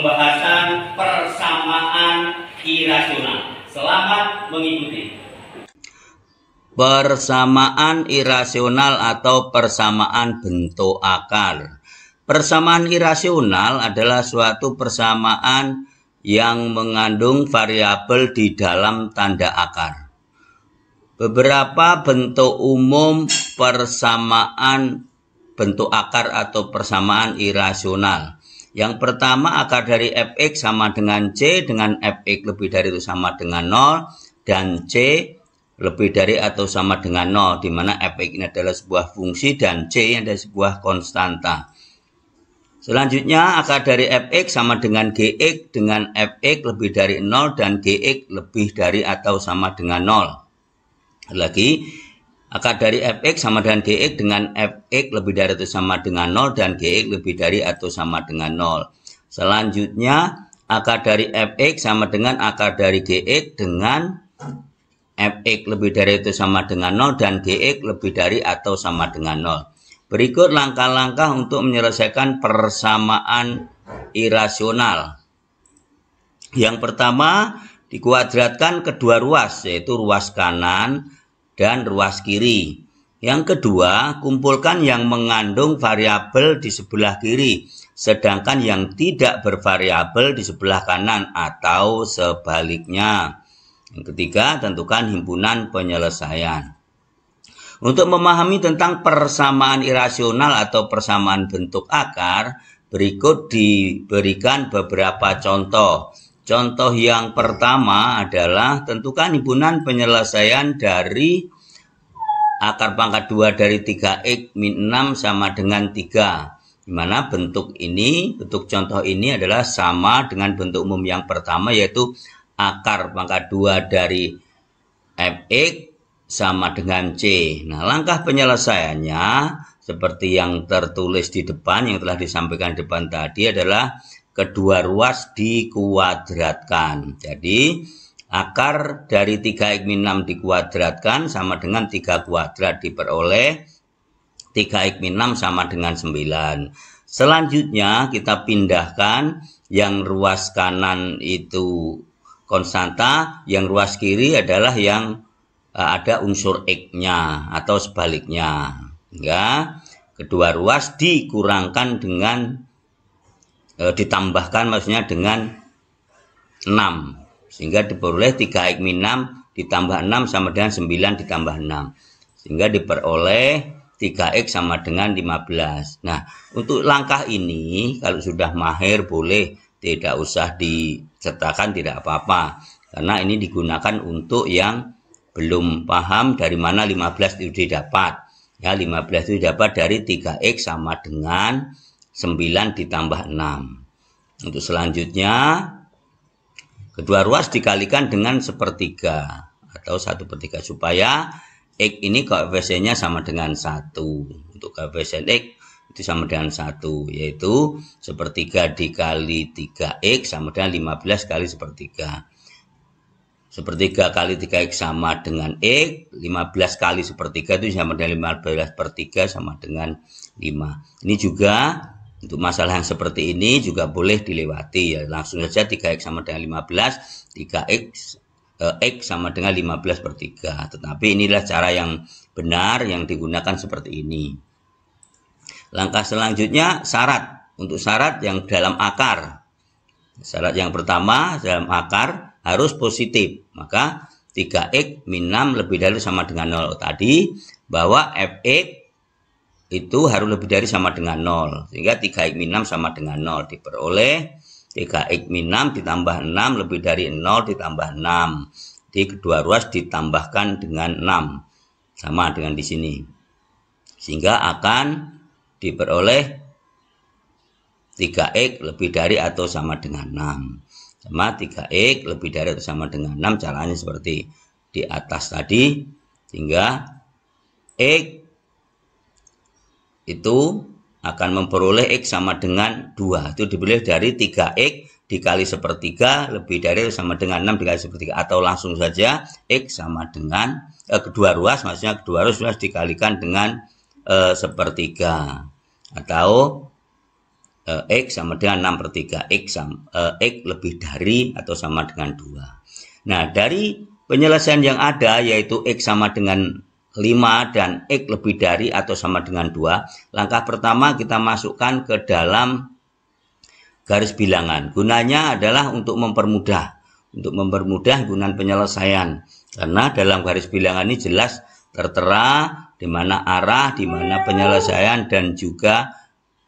pembahasan persamaan irasional. Selamat mengikuti. Persamaan irasional atau persamaan bentuk akar. Persamaan irasional adalah suatu persamaan yang mengandung variabel di dalam tanda akar. Beberapa bentuk umum persamaan bentuk akar atau persamaan irasional. Yang pertama, akar dari fx sama dengan c, dengan fx lebih dari atau sama dengan 0, dan c lebih dari atau sama dengan 0, di mana fx ini adalah sebuah fungsi dan c adalah sebuah konstanta. Selanjutnya, akar dari fx sama dengan gx, dengan fx lebih dari 0 dan gx lebih dari atau sama dengan 0. Lagi, akar dari fx sama dengan gx dengan fx lebih dari atau sama dengan 0 dan gx lebih dari atau sama dengan 0. Selanjutnya, akar dari fx sama dengan akar dari gx dengan fx lebih dari atau sama dengan 0 dan gx lebih dari atau sama dengan 0. Berikut langkah-langkah untuk menyelesaikan persamaan irasional. Yang pertama, dikuadratkan kedua ruas, yaitu ruas kanan dan ruas kiri. Yang kedua, kumpulkan yang mengandung variabel di sebelah kiri, sedangkan yang tidak bervariabel di sebelah kanan atau sebaliknya. Yang ketiga, tentukan himpunan penyelesaian. Untuk memahami tentang persamaan irasional atau persamaan bentuk akar, berikut diberikan beberapa contoh. Contoh yang pertama adalah tentukan himpunan penyelesaian dari akar pangkat 2 dari 3x min 6 sama dengan 3. Di mana bentuk contoh ini adalah sama dengan bentuk umum yang pertama, yaitu akar pangkat 2 dari fx sama dengan C. Nah, langkah penyelesaiannya seperti yang tertulis di depan, yang telah disampaikan di depan tadi adalah kedua ruas dikuadratkan. Jadi, akar dari 3x min 6 dikuadratkan sama dengan 3 kuadrat, diperoleh 3x min 6 sama dengan 9. Selanjutnya, kita pindahkan yang ruas kanan itu konstanta, yang ruas kiri adalah yang ada unsur x-nya atau sebaliknya. Ya, kedua ruas dikurangkan dengan ditambahkan maksudnya dengan 6, sehingga diperoleh 3x min 6 ditambah 6 sama dengan 9 ditambah 6, sehingga diperoleh 3x sama dengan 15. Nah, untuk langkah ini kalau sudah mahir boleh tidak usah disertakan, tidak apa-apa, karena ini digunakan untuk yang belum paham dari mana 15 itu didapat. Ya, 15 itu didapat dari 3x sama dengan 9 ditambah 6. Untuk selanjutnya, kedua ruas dikalikan dengan sepertiga atau 1/3 supaya x ini koefisiennya sama dengan 1. Untuk koefisien x itu sama dengan 1, yaitu sepertiga dikali 3x sama dengan 15 kali sepertiga. Sepertiga kali 3x sama dengan x, 15 kali sepertiga itu sama dengan 15/3 sama dengan 5. Ini juga untuk masalah yang seperti ini juga boleh dilewati, ya. Langsung saja 3x sama dengan 15, 3x x sama dengan 15/3. Tetapi inilah cara yang benar yang digunakan seperti ini. Langkah selanjutnya, syarat. Untuk syarat yang dalam akar. Syarat yang pertama dalam akar harus positif, maka 3x min 6 lebih dari sama dengan 0 tadi, bahwa fx itu harus lebih dari sama dengan 0, sehingga 3x min 6 sama dengan 0, diperoleh 3x min 6 ditambah 6 lebih dari 0 ditambah 6. Di kedua ruas ditambahkan dengan 6, sama dengan di sini, sehingga akan diperoleh 3x lebih dari atau sama dengan 6. Sama 3x lebih dari atau sama dengan 6, caranya seperti di atas tadi, sehingga x itu akan memperoleh x sama dengan 2. Itu dipilih dari 3x dikali sepertiga lebih dari atau sama dengan 6 dikali sepertiga, atau langsung saja x sama dengan kedua ruas, maksudnya kedua ruas dikalikan dengan sepertiga, atau X sama dengan 6/3, X lebih dari atau sama dengan 2. Nah, dari penyelesaian yang ada yaitu X sama dengan 5 dan X lebih dari atau sama dengan 2, langkah pertama kita masukkan ke dalam garis bilangan. Gunanya adalah untuk mempermudah gunaan penyelesaian. Karena dalam garis bilangan ini jelas tertera di mana arah, di mana penyelesaian, dan juga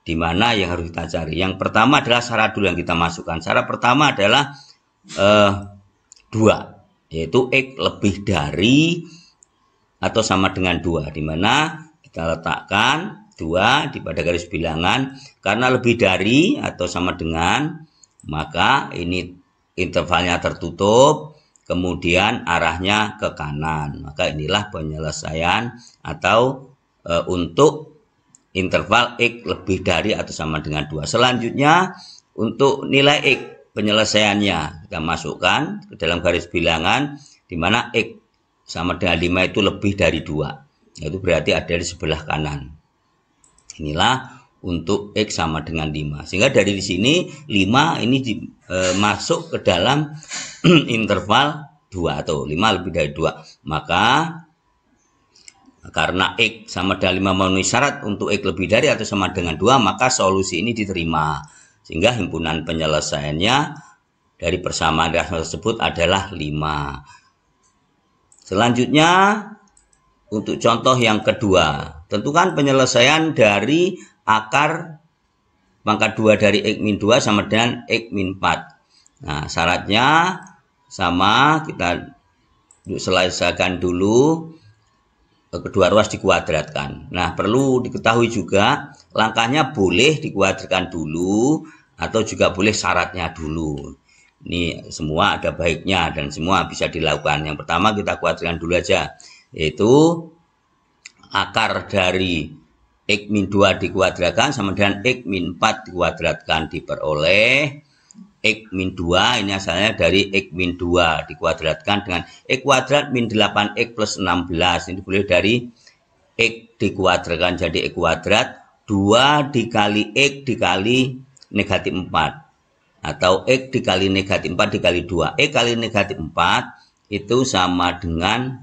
di mana yang harus kita cari. Yang pertama adalah syarat dulu yang kita masukkan. Syarat pertama adalah 2, yaitu X lebih dari atau sama dengan 2, di mana kita letakkan 2 di pada garis bilangan. Karena lebih dari atau sama dengan, maka ini intervalnya tertutup, kemudian arahnya ke kanan. Maka inilah penyelesaian atau untuk interval X lebih dari atau sama dengan 2. Selanjutnya untuk nilai X penyelesaiannya kita masukkan ke dalam garis bilangan, di mana X sama dengan 5 itu lebih dari 2. Itu berarti ada di sebelah kanan. Inilah untuk X sama dengan 5. Sehingga dari sini 5 ini masuk ke dalam interval 2 atau 5 lebih dari 2. Maka karena X sama dengan 5 memenuhi syarat untuk X lebih dari atau sama dengan 2, maka solusi ini diterima. Sehingga himpunan penyelesaiannya dari persamaan rasional tersebut adalah 5. Selanjutnya untuk contoh yang kedua, tentukan penyelesaian dari akar pangkat 2 dari X-2 sama dengan X-4. Nah, syaratnya sama, kita selesaikan dulu. Kedua ruas dikuadratkan. Nah, perlu diketahui juga langkahnya boleh dikuadratkan dulu atau juga boleh syaratnya dulu. Ini semua ada baiknya dan semua bisa dilakukan. Yang pertama kita kuadratkan dulu aja, yaitu akar dari X-2 dikuadratkan sama dengan X-4 dikuadratkan, diperoleh X-2 ini asalnya dari X-2 dikuadratkan dengan X kuadrat min 8X plus 16. Ini boleh dari X dikuadratkan jadi X kuadrat 2 dikali X dikali negatif 4. Atau X dikali negatif 4 dikali 2. X kali negatif 4 itu sama dengan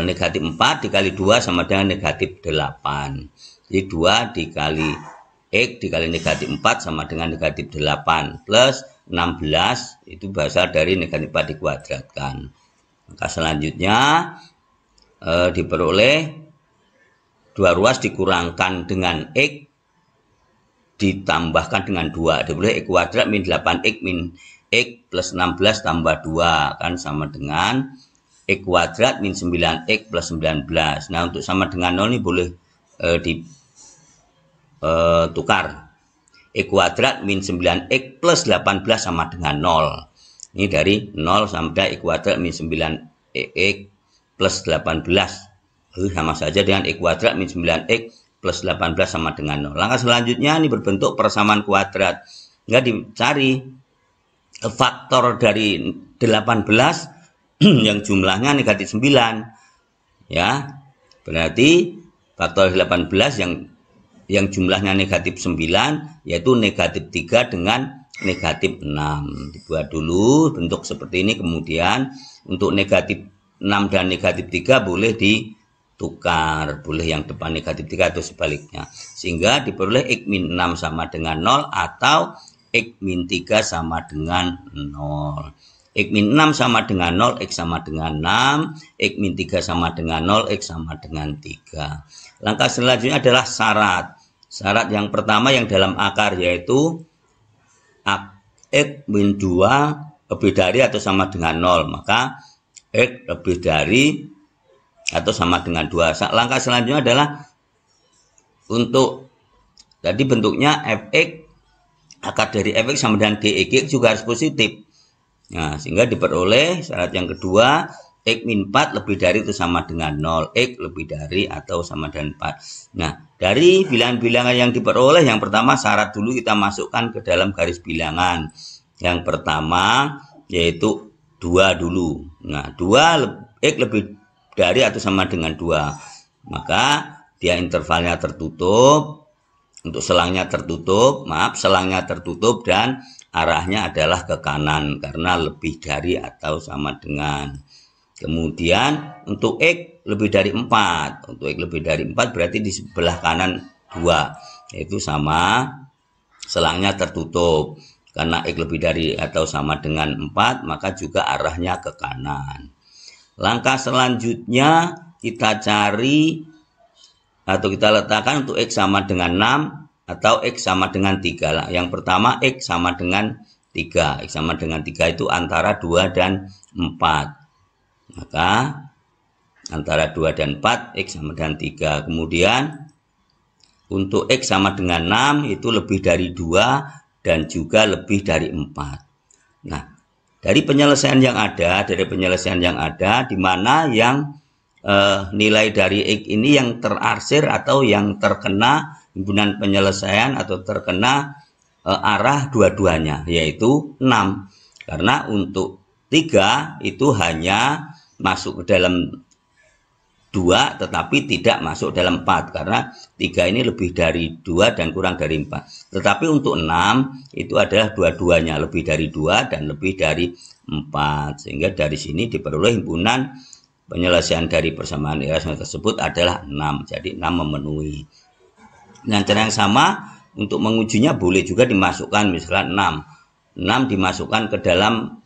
negatif 4 dikali 2 sama dengan negatif 8. Jadi 2 dikali X dikali negatif 4 sama dengan negatif 8 plus 16 itu berasal dari negatif 4 dikuadratkan. Maka selanjutnya diperoleh 2 ruas dikurangkan dengan X ditambahkan dengan 2. Diperoleh X kuadrat min 8X min X plus 16 tambah 2 kan sama dengan X kuadrat min 9X plus 19. Nah, untuk sama dengan 0 ini boleh tukar. X kuadrat min 9X plus 18 sama dengan 0. Ini dari 0 sampai X kuadrat min 9X plus 18. Sama saja dengan X kuadrat min 9X plus 18 sama dengan 0. Langkah selanjutnya ini berbentuk persamaan kuadrat. Nggak dicari faktor dari 18 yang jumlahnya negatif 9. Ya, berarti faktor 18 yang jumlahnya negatif 9 yaitu negatif 3 dengan negatif 6. Dibuat dulu bentuk seperti ini, kemudian untuk negatif 6 dan negatif 3 boleh ditukar, boleh yang depan negatif 3 atau sebaliknya, sehingga diperoleh X min 6 sama dengan 0 atau X min 3 sama dengan 0. X min 6 sama dengan 0, X sama dengan 6, X min 3 sama dengan 0, X sama dengan 3. Langkah selanjutnya adalah syarat. Syarat yang pertama yang dalam akar yaitu X min 2 lebih dari atau sama dengan 0. Maka X lebih dari atau sama dengan 2. Langkah selanjutnya adalah untuk tadi bentuknya Fx, akar dari Fx sama dengan Gx juga harus positif. Nah, sehingga diperoleh syarat yang kedua, X min 4 lebih dari atau sama dengan 0, X lebih dari atau sama dengan 4. Nah, dari bilangan-bilangan yang diperoleh, yang pertama syarat dulu kita masukkan ke dalam garis bilangan. Yang pertama yaitu 2 dulu. Nah, 2 X lebih dari atau sama dengan 2. Maka dia intervalnya tertutup, Untuk selangnya tertutup, maaf, selangnya tertutup dan arahnya adalah ke kanan karena lebih dari atau sama dengan. Kemudian untuk X lebih dari 4. Untuk X lebih dari 4 berarti di sebelah kanan 2, yaitu sama, selangnya tertutup. Karena X lebih dari atau sama dengan 4, maka juga arahnya ke kanan. Langkah selanjutnya kita cari atau kita letakkan untuk X sama dengan 6 atau X sama dengan 3. Yang pertama X sama dengan 3. X sama dengan 3 itu antara 2 dan 4. Maka antara 2 dan 4 X sama dengan 3. Kemudian untuk X sama dengan 6 itu lebih dari 2 dan juga lebih dari 4. Nah, dari penyelesaian yang ada, di mana yang nilai dari X ini yang terarsir atau yang terkena himpunan penyelesaian atau terkena arah dua-duanya, yaitu 6. Karena untuk 3 itu hanya masuk ke dalam 2 tetapi tidak masuk dalam 4, karena 3 ini lebih dari 2 dan kurang dari 4. Tetapi untuk 6 itu adalah dua-duanya, lebih dari 2 dan lebih dari 4. Sehingga dari sini diperoleh himpunan penyelesaian dari persamaan irasional tersebut adalah 6. Jadi 6 memenuhi. Dengan cara yang sama untuk mengujinya boleh juga dimasukkan misalnya 6 dimasukkan ke dalam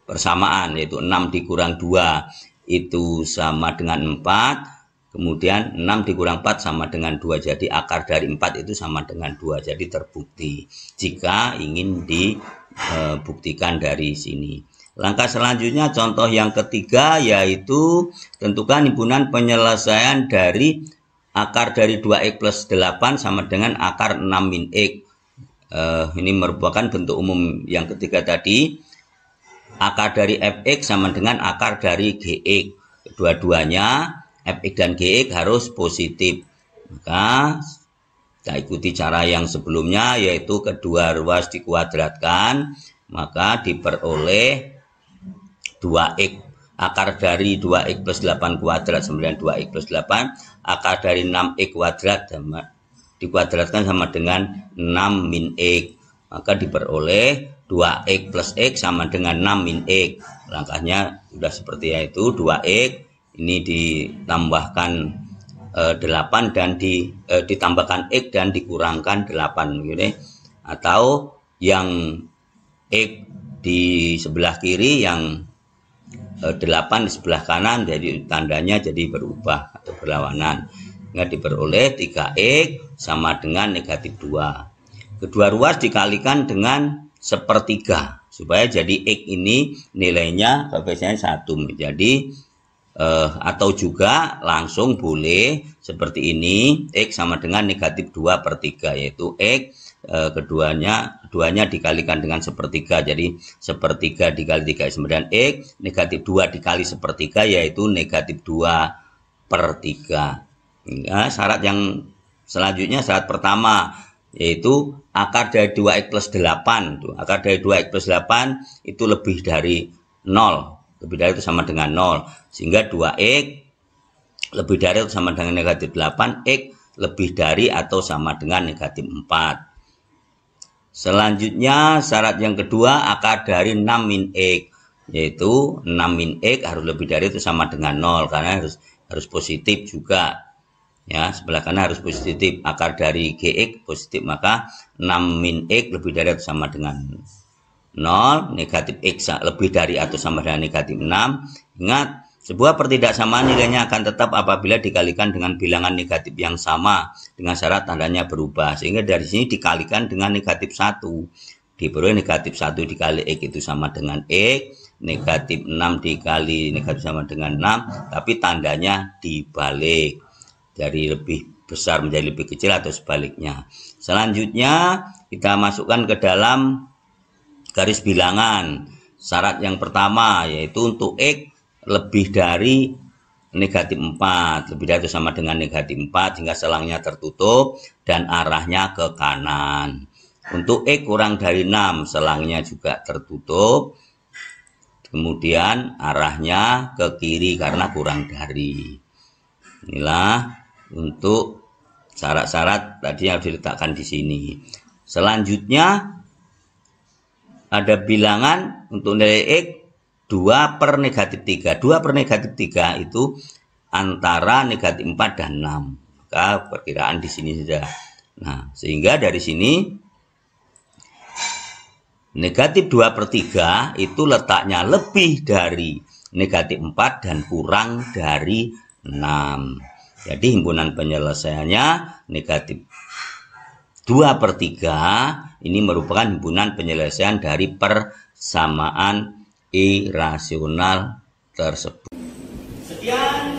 persamaan, yaitu 6 dikurang 2 itu sama dengan 4, kemudian 6 dikurang 4 sama dengan 2, jadi akar dari 4 itu sama dengan 2, jadi terbukti jika ingin dibuktikan dari sini. Langkah selanjutnya contoh yang ketiga, yaitu tentukan himpunan penyelesaian dari akar dari 2x plus 8 sama dengan akar 6 min x. Ini merupakan bentuk umum yang ketiga tadi. Akar dari fx sama dengan akar dari gx. Kedua-duanya fx dan gx harus positif. Maka kita ikuti cara yang sebelumnya, yaitu kedua ruas dikuadratkan, maka diperoleh 2x. Akar dari 2x plus 8 kuadrat sama dengan 2x plus 8. Akar dari 6x kuadrat dikuadratkan sama dengan 6 min x. Maka diperoleh 2x plus x sama dengan 6 min x. Langkahnya sudah seperti itu, 2x ini ditambahkan 8 dan ditambahkan x dan dikurangkan 8 gitu. Atau yang x di sebelah kiri, yang 8 di sebelah kanan, jadi tandanya jadi berubah atau berlawanan. Sehingga diperoleh 3x sama dengan negatif 2. Kedua ruas dikalikan dengan sepertiga supaya jadi x ini nilainya koefisiennya 1. Jadi atau juga langsung boleh seperti ini, x sama dengan negatif 2/3, yaitu x duanya dikalikan dengan sepertiga, jadi sepertiga dikali 3 sama dengan x, negatif 2 dikali sepertiga yaitu negatif 2/3. Ya, syarat yang selanjutnya, syarat pertama, yaitu akar dari 2x plus 8. Akar dari 2x plus 8 itu lebih dari 0. Lebih dari itu sama dengan 0. Sehingga 2x lebih dari atau sama dengan negatif 8. X lebih dari atau sama dengan negatif 4. Selanjutnya syarat yang kedua, akar dari 6 min x. Yaitu 6 min x harus lebih dari itu sama dengan 0. Karena harus positif juga. Ya, sebelah kanan harus positif. Akar dari gx positif, maka 6 min x lebih dari atau sama dengan 0. Negatif x lebih dari atau sama dengan negatif 6. Ingat, sebuah pertidaksamaan nilainya akan tetap apabila dikalikan dengan bilangan negatif yang sama dengan syarat tandanya berubah. Sehingga dari sini dikalikan dengan negatif 1. Diperoleh negatif 1 dikali x itu sama dengan x. Negatif 6 dikali negatif sama dengan 6. Tapi tandanya dibalik. Dari lebih besar menjadi lebih kecil atau sebaliknya. Selanjutnya kita masukkan ke dalam garis bilangan. Syarat yang pertama yaitu untuk x lebih dari negatif 4. Lebih dari itu sama dengan negatif 4 hingga selangnya tertutup dan arahnya ke kanan. Untuk x kurang dari 6, selangnya juga tertutup. Kemudian arahnya ke kiri karena kurang dari. Inilah untuk syarat-syarat tadi yang diletakkan di sini. Selanjutnya ada bilangan untuk nilai X 2 per negatif 3. 2 per negatif 3 itu antara negatif 4 dan 6. Maka perkiraan di sini saja. Nah, sehingga dari sini negatif 2 per 3 itu letaknya lebih dari negatif 4 dan kurang dari 6. Jadi himpunan penyelesaiannya negatif 2 per 3 ini merupakan himpunan penyelesaian dari persamaan irasional tersebut. Sekian